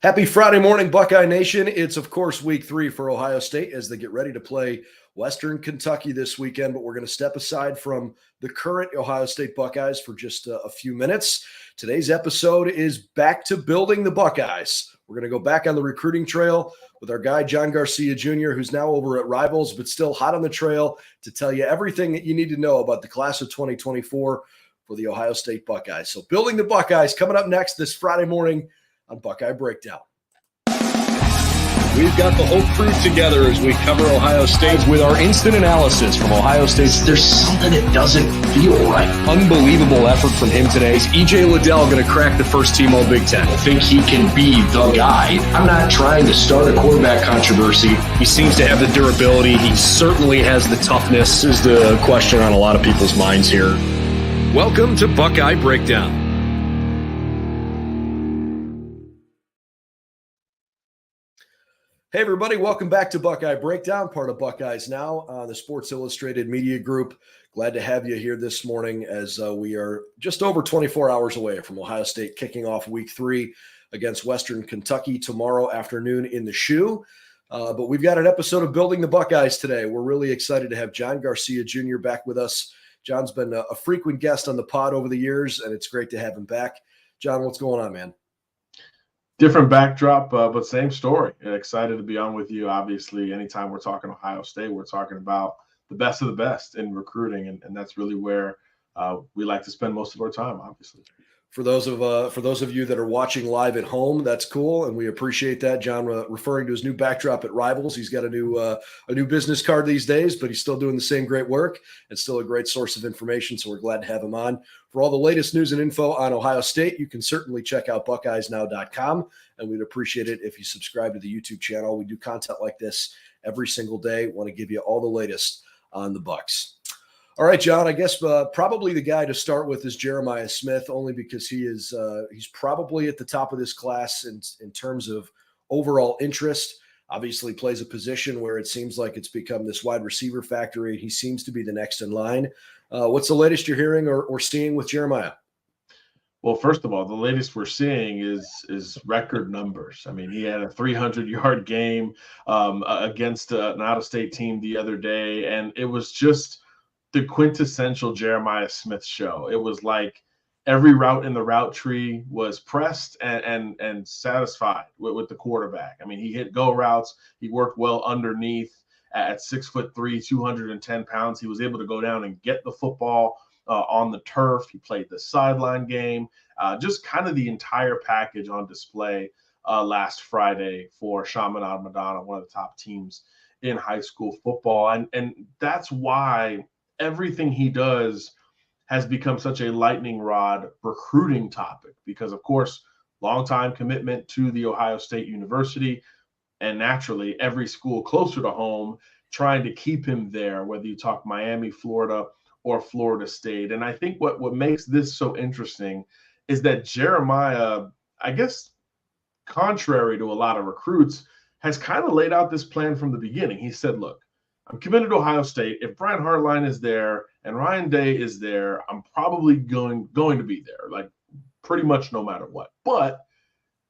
Happy Friday morning, Buckeye Nation. It's, of course, week 3 for Ohio State as they get ready to play Western Kentucky this weekend, but we're going to step aside from the current Ohio State Buckeyes for just a few minutes. Today's episode is back to building the Buckeyes. We're going to go back on the recruiting trail with our guy, John Garcia Jr., who's now over at Rivals, but still hot on the trail to tell you everything that you need to know about the class of 2024 for the Ohio State Buckeyes. So building the Buckeyes coming up next this Friday morning on Buckeye Breakdown. We've got the whole crew together as we cover Ohio State with our instant analysis from Ohio State. There's something that doesn't feel right. Unbelievable effort from him today. Is E.J. Liddell going to crack the first team All-Big Ten? I think he can be the guy. I'm not trying to start a quarterback controversy. He seems to have the durability. He certainly has the toughness. This is the question on a lot of people's minds here. Welcome to Buckeye Breakdown. Hey, everybody. Welcome back to Buckeye Breakdown, part of Buckeyes Now, the Sports Illustrated Media Group. Glad to have you here this morning as we are just over 24 hours away from Ohio State kicking off week 3 against Western Kentucky tomorrow afternoon in the Shoe. But we've got an episode of Building the Buckeyes today. We're really excited to have John Garcia Jr. back with us. John's been a frequent guest on the pod over the years, and it's great to have him back. John, what's going on, man? Different backdrop, but same story. Excited to be on with you. Obviously, anytime we're talking Ohio State, we're talking about the best of the best in recruiting, and that's really where we like to spend most of our time, obviously. For those of you that are watching live at home, that's cool, and we appreciate that. John referring to his new backdrop at Rivals. He's got a new business card these days, but he's still doing the same great work and still a great source of information, so we're glad to have him on. For all the latest news and info on Ohio State, you can certainly check out buckeyesnow.com, and we'd appreciate it if you subscribe to the YouTube channel. We do content like this every single day. Want to give you all the latest on the Bucs. All right, John, I guess probably the guy to start with is Jeremiah Smith, only because he's probably at the top of this class in terms of overall interest. Obviously plays a position where it seems like it's become this wide receiver factory. He seems to be the next in line. What's the latest you're hearing or seeing with Jeremiah? Well, first of all, the latest we're seeing is record numbers. I mean, he had a 300-yard game against an out-of-state team the other day, and it was just the quintessential Jeremiah Smith show. It was like every route in the route tree was pressed and satisfied with the quarterback. I mean, he hit go routes. He worked well underneath. At 6'3", 210 pounds, he was able to go down and get the football on the turf. He played the sideline game, just kind of the entire package on display last Friday for Chaminade Madonna, one of the top teams in high school football. And that's why everything he does has become such a lightning rod recruiting topic because, of course, longtime commitment to the Ohio State University, and naturally every school closer to home trying to keep him there, whether you talk Miami, Florida, or Florida State. And I think what makes this so interesting is that Jeremiah, I guess, contrary to a lot of recruits, has kind of laid out this plan from the beginning. He said, look, I'm committed to Ohio State. If Brian Hartline is there and Ryan Day is there, I'm probably going to be there, like pretty much no matter what. But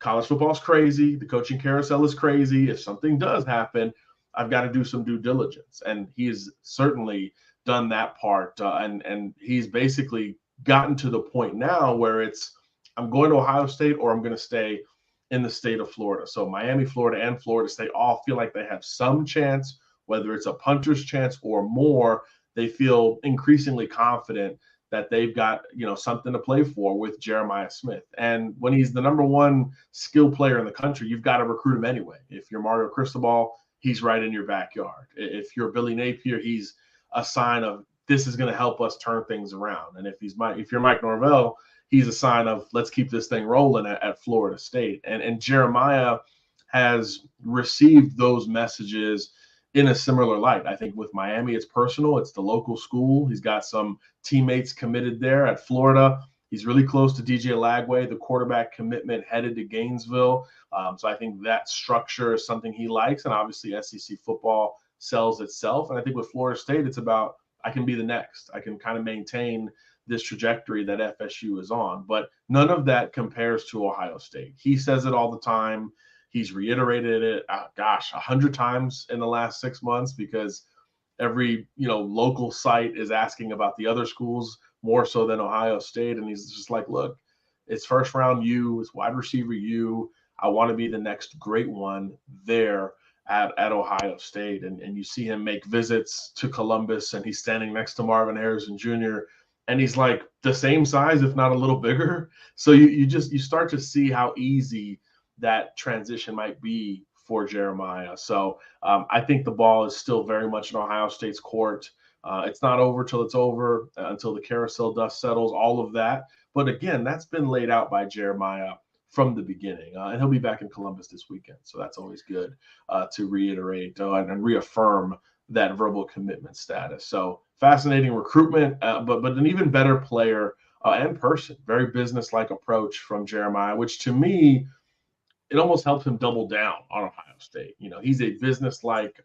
college football is crazy. The coaching carousel is crazy. If something does happen, I've got to do some due diligence. And he's certainly done that part. And he's basically gotten to the point now where it's, I'm going to Ohio State or I'm going to stay in the state of Florida. So Miami, Florida, and Florida State all feel like they have some chance, whether it's a punter's chance or more. They feel increasingly confident that they've got, something to play for with Jeremiah Smith. And when he's the number one skill player in the country, you've got to recruit him anyway. If you're Mario Cristobal, he's right in your backyard. If you're Billy Napier, he's a sign of this is going to help us turn things around. And if you're Mike Norvell, he's a sign of let's keep this thing rolling at Florida State. And Jeremiah has received those messages in a similar light. I think with Miami, it's personal. It's the local school. He's got some teammates committed there. At Florida, he's really close to DJ Lagway, the quarterback commitment headed to Gainesville. So I think that structure is something he likes. And obviously SEC football sells itself. And I think with Florida State, it's about I can be the next. I can kind of maintain this trajectory that FSU is on. But none of that compares to Ohio State. He says it all the time. He's reiterated it, 100 times in the last 6 months, because every local site is asking about the other schools more so than Ohio State. And he's just like, look, it's first round you, it's wide receiver you. I want to be the next great one there at Ohio State. And you see him make visits to Columbus, and he's standing next to Marvin Harrison Jr., and he's like the same size, if not a little bigger. So you start to see how easy that transition might be for Jeremiah. So I think the ball is still very much in Ohio State's court. It's not over till it's over, until the carousel dust settles, all of that. But again, that's been laid out by Jeremiah from the beginning. And he'll be back in Columbus this weekend. So that's always good to reiterate and reaffirm that verbal commitment status. So fascinating recruitment, but an even better player and person. Very business-like approach from Jeremiah, which to me, it almost helps him double down on Ohio State. He's a business-like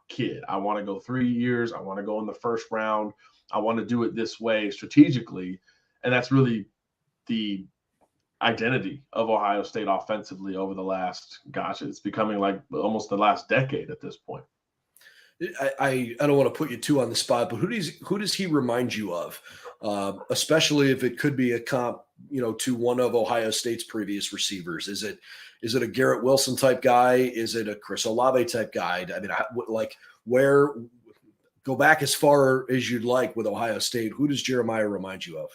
kid. I want to go 3 years. I want to go in the first round. I want to do it this way strategically. And that's really the identity of Ohio State offensively over the last, it's becoming like almost the last decade at this point. I don't want to put you too on the spot, but who does he remind you of? Especially if it could be a comp, to one of Ohio State's previous receivers. Is it a Garrett Wilson type guy? Is it a Chris Olave type guy? I mean, where go back as far as you'd like with Ohio State. Who does Jeremiah remind you of?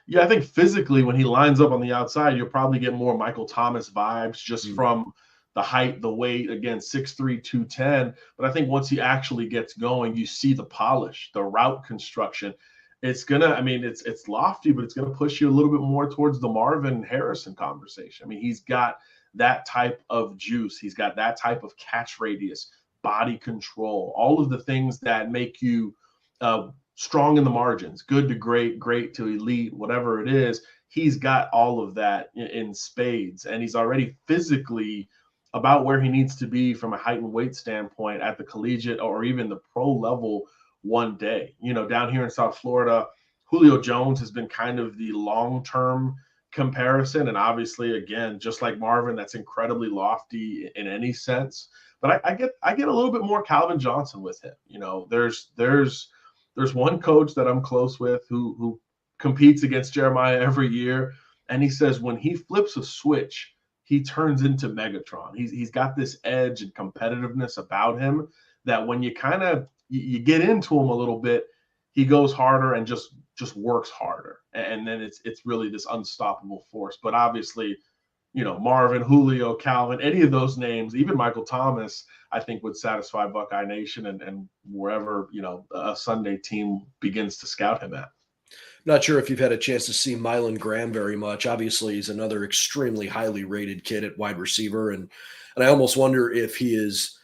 Yeah, I think physically when he lines up on the outside, you'll probably get more Michael Thomas vibes just from the height, the weight, again, 6'3", 210. But I think once he actually gets going, you see the polish, the route construction. It's it's lofty, but it's going to push you a little bit more towards the Marvin Harrison conversation. I mean, he's got that type of juice. He's got that type of catch radius, body control, all of the things that make you strong in the margins, good to great, great to elite, whatever it is. He's got all of that in spades, and he's already physically about where he needs to be from a height and weight standpoint at the collegiate or even the pro level one day. Down here in South Florida, Julio Jones has been kind of the long-term comparison. And obviously, again, just like Marvin, that's incredibly lofty in any sense. But I get a little bit more Calvin Johnson with him. There's one coach that I'm close with who competes against Jeremiah every year. And he says when he flips a switch, he turns into Megatron. He's got this edge and competitiveness about him that when you you get into him a little bit, he goes harder and just works harder. And then it's really this unstoppable force. But obviously, Marvin, Julio, Calvin, any of those names, even Michael Thomas, I think would satisfy Buckeye Nation and wherever, a Sunday team begins to scout him at. Not sure if you've had a chance to see Mylon Graham very much. Obviously, he's another extremely highly rated kid at wide receiver. And I almost wonder if he is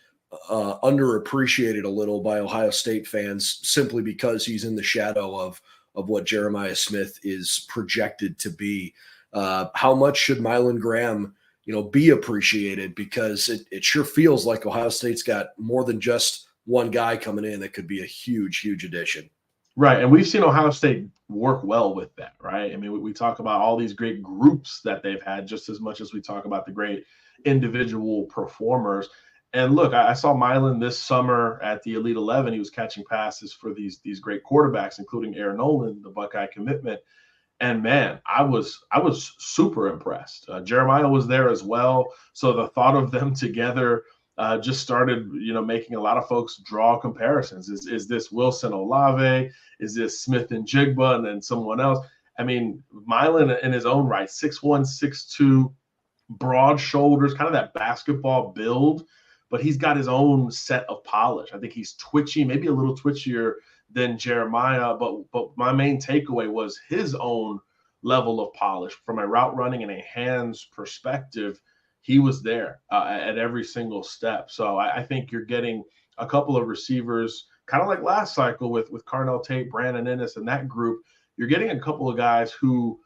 underappreciated a little by Ohio State fans simply because he's in the shadow of what Jeremiah Smith is projected to be. How much should Mylon Graham, be appreciated? Because it sure feels like Ohio State's got more than just one guy coming in that could be a huge, huge addition. Right. And we've seen Ohio State work well with that, right? I mean, we talk about all these great groups that they've had just as much as we talk about the great individual performers. And look, I saw Mylon this summer at the Elite 11. He was catching passes for these great quarterbacks, including Air Noland, the Buckeye commitment. And man, I was super impressed. Jeremiah was there as well. So the thought of them together just started, making a lot of folks draw comparisons. Is this Wilson Olave? Is this Smith and Jigba and then someone else? I mean, Mylon in his own right, 6'1", 6'2", broad shoulders, kind of that basketball build, but he's got his own set of polish. I think he's twitchy, maybe a little twitchier than Jeremiah, but my main takeaway was his own level of polish from a route running and a hands perspective. He was there at every single step. So I think you're getting a couple of receivers, kind of like last cycle with Carnell Tate, Brandon Ennis, and that group. You're getting a couple of guys who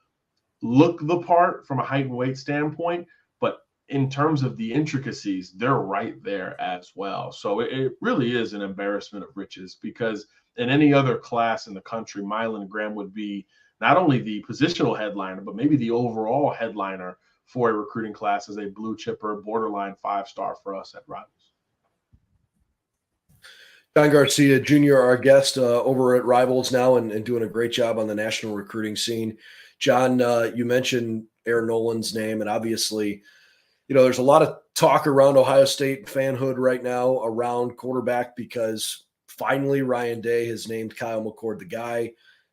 look the part from a height and weight standpoint, but in terms of the intricacies, they're right there as well. So it really is an embarrassment of riches because in any other class in the country, Mylon Graham would be not only the positional headliner, but maybe the overall headliner for a recruiting class as a blue chipper, borderline 5-star for us at Rivals. John Garcia Jr., our guest over at Rivals now and doing a great job on the national recruiting scene. John, you mentioned Air Noland's name, and obviously, there's a lot of talk around Ohio State fanhood right now around quarterback because finally Ryan Day has named Kyle McCord the guy.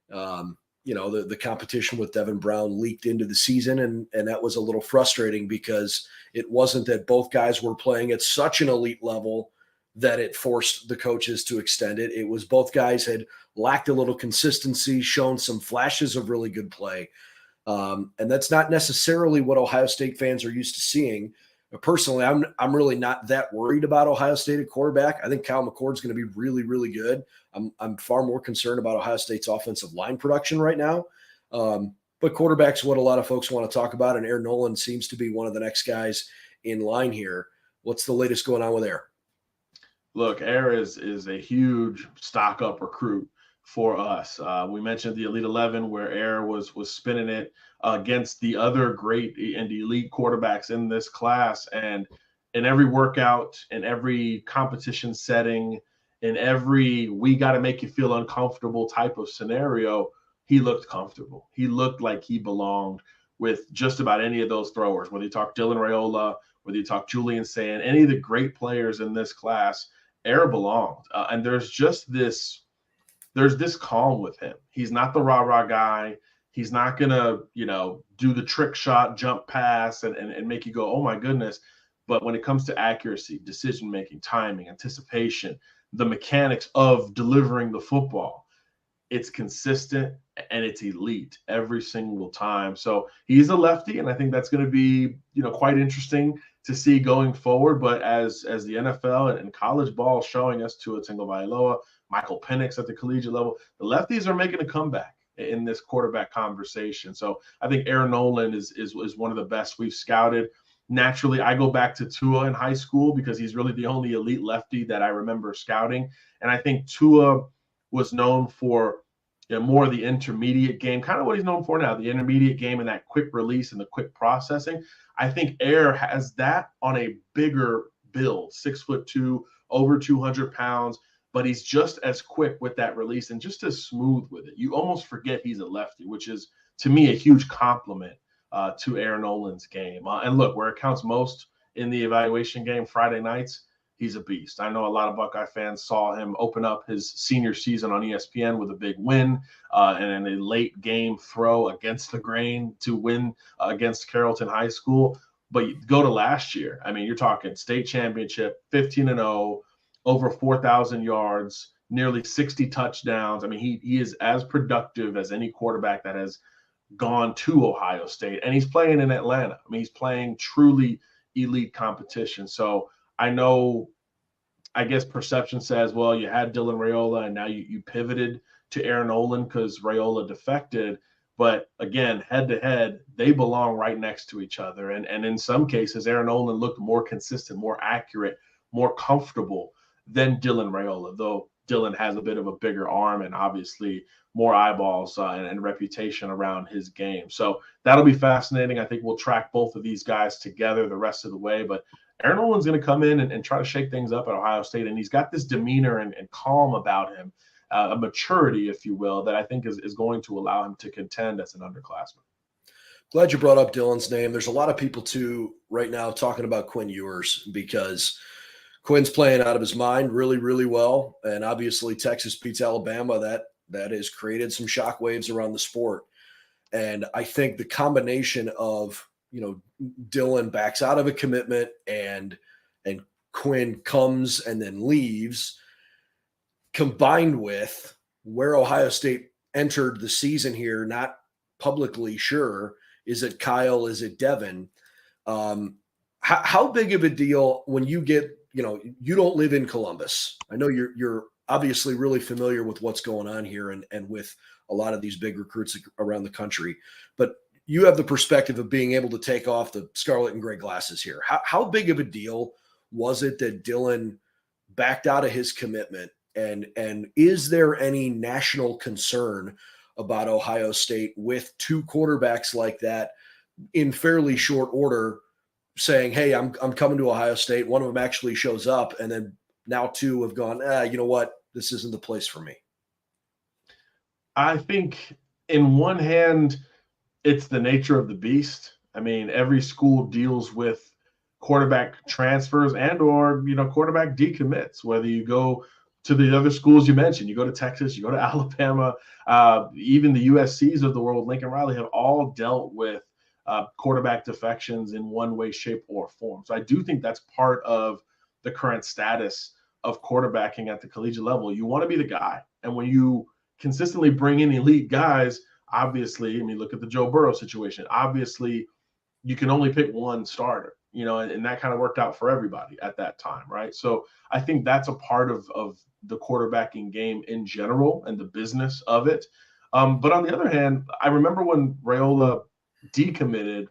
The competition with Devin Brown leaked into the season, and that was a little frustrating because it wasn't that both guys were playing at such an elite level that it forced the coaches to extend it. It was both guys had lacked a little consistency, shown some flashes of really good play. And that's not necessarily what Ohio State fans are used to seeing. Personally, I'm really not that worried about Ohio State at quarterback. I think Kyle McCord's going to be really, really good. I'm far more concerned about Ohio State's offensive line production right now. But quarterback's what a lot of folks want to talk about, and Air Noland seems to be one of the next guys in line here. What's the latest going on with Air? Look, Air is a huge stock-up recruit for us. We mentioned the Elite 11 where Air was spinning it against the other great and elite quarterbacks in this class. And in every workout, in every competition setting, in every we got to make you feel uncomfortable type of scenario, he looked comfortable. He looked like he belonged with just about any of those throwers, whether you talk Dylan Raiola, whether you talk Julian Sand, any of the great players in this class. Air belonged. And there's this calm with him. He's not the rah-rah guy. He's not going to, do the trick shot, jump pass, and make you go, oh, my goodness. But when it comes to accuracy, decision-making, timing, anticipation, the mechanics of delivering the football, it's consistent and it's elite every single time. So he's a lefty, and I think that's going to be, quite interesting to see going forward. But as the NFL and college ball showing us Tua Tagovailoa, Michael Penix at the collegiate level, the lefties are making a comeback in this quarterback conversation. So I think Air Noland is one of the best we've scouted. Naturally, I go back to Tua in high school because he's really the only elite lefty that I remember scouting. And I think Tua was known for more of the intermediate game, kind of what he's known for now, the intermediate game and that quick release and the quick processing. I think Air has that on a bigger build, 6'2", over 200 pounds, but he's just as quick with that release and just as smooth with it. You almost forget he's a lefty, which is, to me, a huge compliment to Air Noland's game. And look, where it counts most in the evaluation game, Friday nights, he's a beast. I know a lot of Buckeye fans saw him open up his senior season on ESPN with a big win and a late game throw against the grain to win against Carrollton High School. But you go to last year. I mean, you're talking state championship, 15-0, over 4,000 yards, nearly 60 touchdowns. I mean, he is as productive as any quarterback that has gone to Ohio State. And he's playing in Atlanta. I mean, he's playing truly elite competition. So I know, I guess perception says, well, you had Dylan Raiola and now you pivoted to Air Noland because Raiola defected. But again, head to head, they belong right next to each other. And in some cases, Air Noland looked more consistent, more accurate, more comfortable than Dylan Raiola, though Dylan has a bit of a bigger arm and obviously more eyeballs and reputation around his game. So that'll be fascinating. I think we'll track both of these guys together the rest of the way. But Air Noland's going to come in and try to shake things up at Ohio State. And he's got this demeanor and calm about him, a maturity, if you will, that I think is going to allow him to contend as an underclassman. Glad you brought up Dylan's name. There's a lot of people, too, right now talking about Quinn Ewers because Quinn's playing out of his mind really, really well. And obviously Texas beats Alabama. That has created some shockwaves around the sport. And I think the combination of, Dylan backs out of a commitment and Quinn comes and then leaves, combined with where Ohio State entered the season here, not publicly sure, is it Kyle, is it Devin? How big of a deal when you get, you don't live in Columbus. I know you're obviously really familiar with what's going on here and with a lot of these big recruits around the country, but you have the perspective of being able to take off the scarlet and gray glasses here. How big of a deal was it that Dylan backed out of his commitment And is there any national concern about Ohio State with two quarterbacks like that in fairly short order saying, hey, I'm coming to Ohio State. One of them actually shows up, and then now two have gone, you know what? This isn't the place for me. I think in one hand, it's the nature of the beast. I mean, every school deals with quarterback transfers and or, quarterback decommits, whether you go to the other schools you mentioned, you go to Texas, you go to Alabama, even the USCs of the world, Lincoln Riley, have all dealt with quarterback defections in one way, shape, or form. So I do think that's part of the current status of quarterbacking at the collegiate level. You want to be the guy. And when you consistently bring in elite guys, obviously, I mean, look at the Joe Burrow situation. Obviously, you can only pick one starter, and that kind of worked out for everybody at that time, right? So I think that's a part of the quarterbacking game in general and the business of it. But on the other hand, I remember when Raiola decommitted,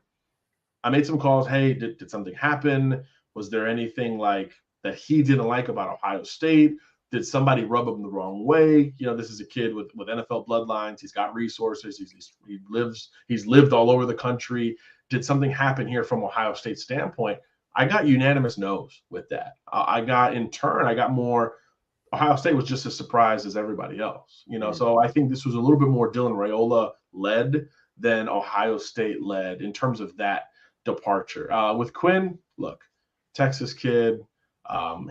I made some calls. Hey, did something happen? Was there anything like that he didn't like about Ohio State? Did somebody rub him the wrong way? This is a kid with NFL bloodlines. He's got resources. He's lived all over the country. Did something happen here from Ohio State's standpoint? I got unanimous no's with that. I got more. Ohio State was just as surprised as everybody else. So I think this was a little bit more Dylan Raiola led than Ohio State led in terms of that departure. With Quinn, look, Texas kid.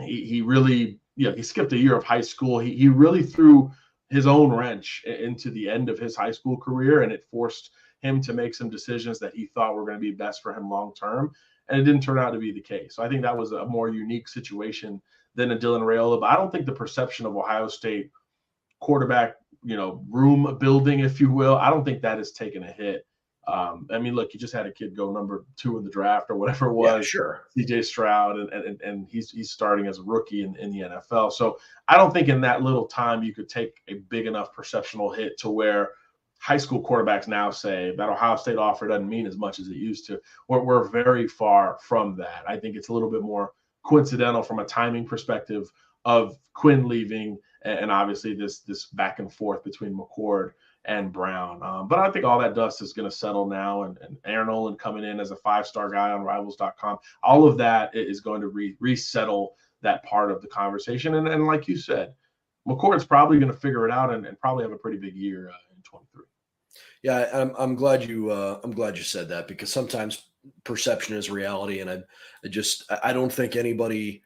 He really, he skipped a year of high school. He really threw his own wrench into the end of his high school career, and it forced him to make some decisions that he thought were going to be best for him long term, and it didn't turn out to be the case. So I think that was a more unique situation than a Dylan Raiola. But I don't think the perception of Ohio State quarterback, room building, if you will, I don't think that has taken a hit. I mean, look, you just had a kid go number 2 in the draft or whatever it was. Yeah, sure. CJ Stroud, and he's starting as a rookie in the NFL. So I don't think in that little time you could take a big enough perceptional hit to where high school quarterbacks now say that Ohio State offer doesn't mean as much as it used to. We're very far from that. I think it's a little bit more coincidental from a timing perspective of Quinn leaving and obviously this back and forth between McCord and Brown. But I think all that dust is going to settle now, and Air Noland coming in as a 5-star guy on Rivals.com. All of that is going to resettle that part of the conversation. And like you said, McCord's probably going to figure it out and probably have a pretty big year in 23. Yeah, I'm glad you said that, because sometimes perception is reality, and I don't think anybody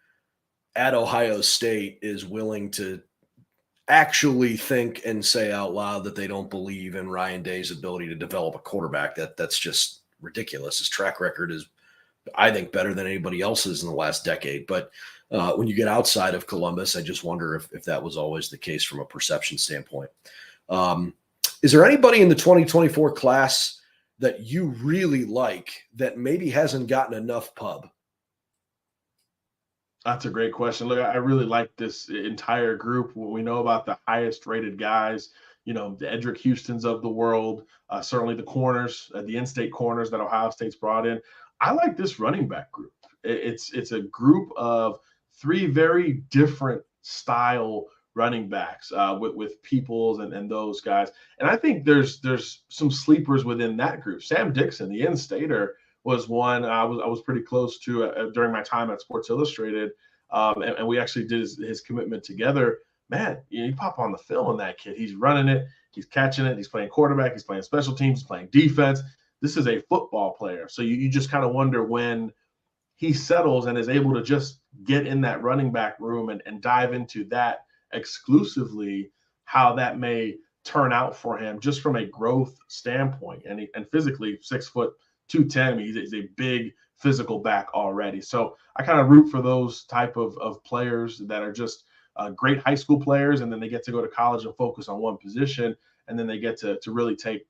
at Ohio State is willing to actually think and say out loud that they don't believe in Ryan Day's ability to develop a quarterback. That's just ridiculous. His track record is, I think, better than anybody else's in the last decade. But when you get outside of Columbus, I just wonder if that was always the case from a perception standpoint. Is there anybody in the 2024 class that you really like that maybe hasn't gotten enough pub? That's a great question. Look, I really like this entire group. We know about the highest rated guys, the Edric Houstons of the world, certainly the corners, the in-state corners that Ohio State's brought in. I like this running back group. It's a group of 3 very different style running backs with Peoples and those guys. And I think there's some sleepers within that group. Sam Dixon, the in-stater, was one I was pretty close to during my time at Sports Illustrated, and we actually did his commitment together. Man, you pop on the film on that kid. He's running it, he's catching it, he's playing quarterback, he's playing special teams, he's playing defense. This is a football player. So you just kind of wonder when he settles and is able to just get in that running back room and dive into that exclusively, how that may turn out for him just from a growth standpoint. And physically, 6 foot 210, he's a big physical back already. So I kind of root for those type of players that are just great high school players, and then they get to go to college and focus on one position, and then they get to really take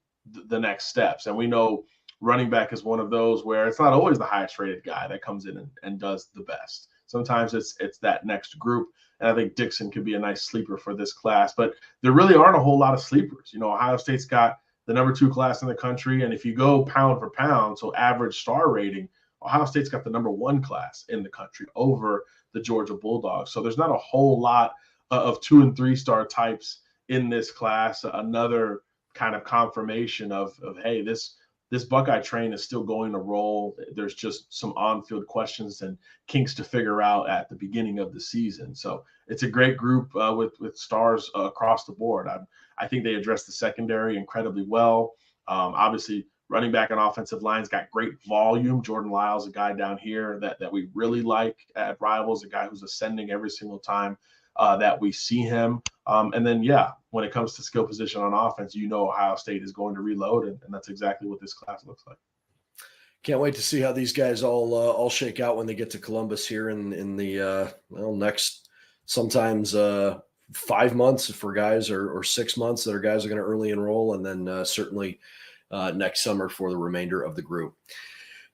the next steps. And we know running back is one of those where it's not always the highest rated guy that comes in and does the best. Sometimes it's that next group. And I think Dixon could be a nice sleeper for this class. But there really aren't a whole lot of sleepers. Ohio State's got the number 2 class in the country. And if you go pound for pound, so average star rating, Ohio State's got the number 1 class in the country over the Georgia Bulldogs. So there's not a whole lot of 2 and 3 star types in this class. Another kind of confirmation of hey, this Buckeye train is still going to roll. There's just some on-field questions and kinks to figure out at the beginning of the season. So it's a great group with stars across the board. I think they addressed the secondary incredibly well. Obviously, running back and offensive lines got great volume. Jordan Lyles, a guy down here that we really like at Rivals, a guy who's ascending every single time that we see him. And then, when it comes to skill position on offense, Ohio State is going to reload, and that's exactly what this class looks like. Can't wait to see how these guys all shake out when they get to Columbus here in the next sometimes 5 months for guys or 6 months that are guys are going to early enroll, and then certainly next summer for the remainder of the group.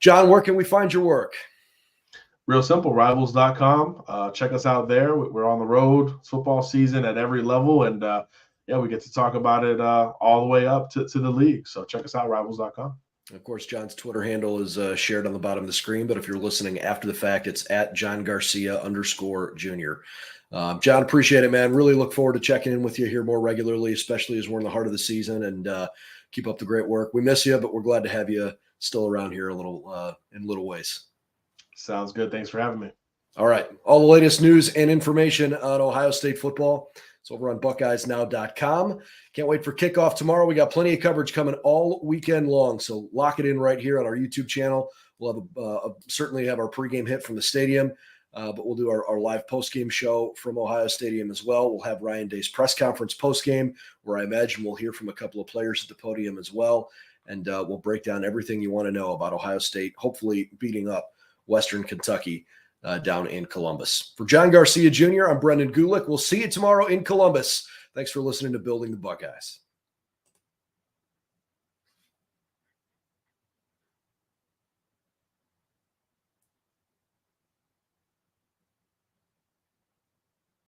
John, where can we find your work? Real simple, rivals.com. Check us out there. We're on the road. It's football season at every level, and we get to talk about it all the way up to the league. So check us out, rivals.com. Of course, John's Twitter handle is shared on the bottom of the screen, but if you're listening after the fact, it's at John Garcia _Jr. John, appreciate it, man. Really look forward to checking in with you here more regularly, especially as we're in the heart of the season, and keep up the great work. We miss you, but we're glad to have you still around here in little ways. Sounds good. Thanks for having me. All right. All the latest news and information on Ohio State football. It's over on BuckeyesNow.com. Can't wait for kickoff tomorrow. We got plenty of coverage coming all weekend long, so lock it in right here on our YouTube channel. We'll have certainly have our pregame hit from the stadium, but we'll do our live postgame show from Ohio Stadium as well. We'll have Ryan Day's press conference postgame, where I imagine we'll hear from a couple of players at the podium as well, and we'll break down everything you want to know about Ohio State, hopefully beating up Western Kentucky down in Columbus. For John Garcia Jr., I'm Brendan Gulick. We'll see you tomorrow in Columbus. Thanks for listening to Building the Buckeyes.